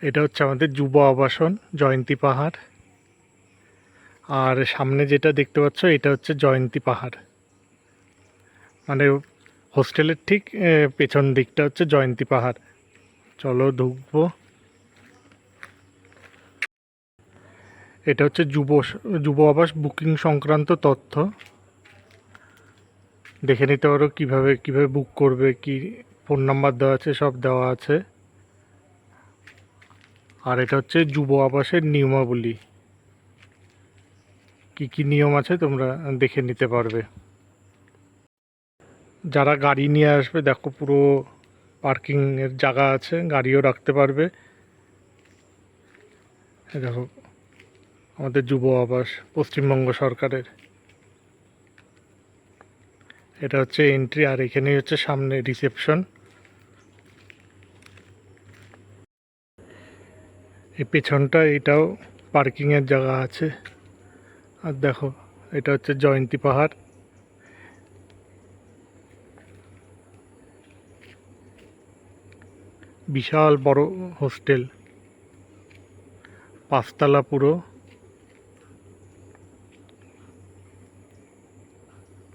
এটা হচ্ছে আমাদের যুব আবাসন জয়ন্তী পাহাড়। আর সামনে যেটা দেখতে পাচ্ছ এটা হচ্ছে জয়ন্তী পাহাড়, মানে হোস্টেলের ঠিক পেছন দিকটা হচ্ছে জয়ন্তী পাহাড়। চলো ঢুকবো। এটা হচ্ছে যুব আবাস বুকিং সংক্রান্ত তথ্য। দেখে নিতে পারো কিভাবে কিভাবে বুক করবে, কি ফোন নাম্বার দেওয়া আছে, সব দেওয়া আছে। আর এটা হচ্ছে যুব আবাসের নিয়মাবলী, কি কি নিয়ম আছে তোমরা দেখে নিতে পারবে। যারা গাড়ি নিয়ে আসবে দেখো পুরো পার্কিংয়ের জায়গা আছে, গাড়িও রাখতে পারবে। দেখো আমাদের যুব আবাস পশ্চিমবঙ্গ সরকারের। এটা হচ্ছে এন্ট্রি, আর এখানেই হচ্ছে সামনে রিসেপশন। এই পেছনটা এটাও পার্কিংয়ের জায়গা আছে। আর দেখো এটা হচ্ছে জয়ন্তী পাহাড়। বিশাল বড় হোস্টেল, 5 তলা পুরো।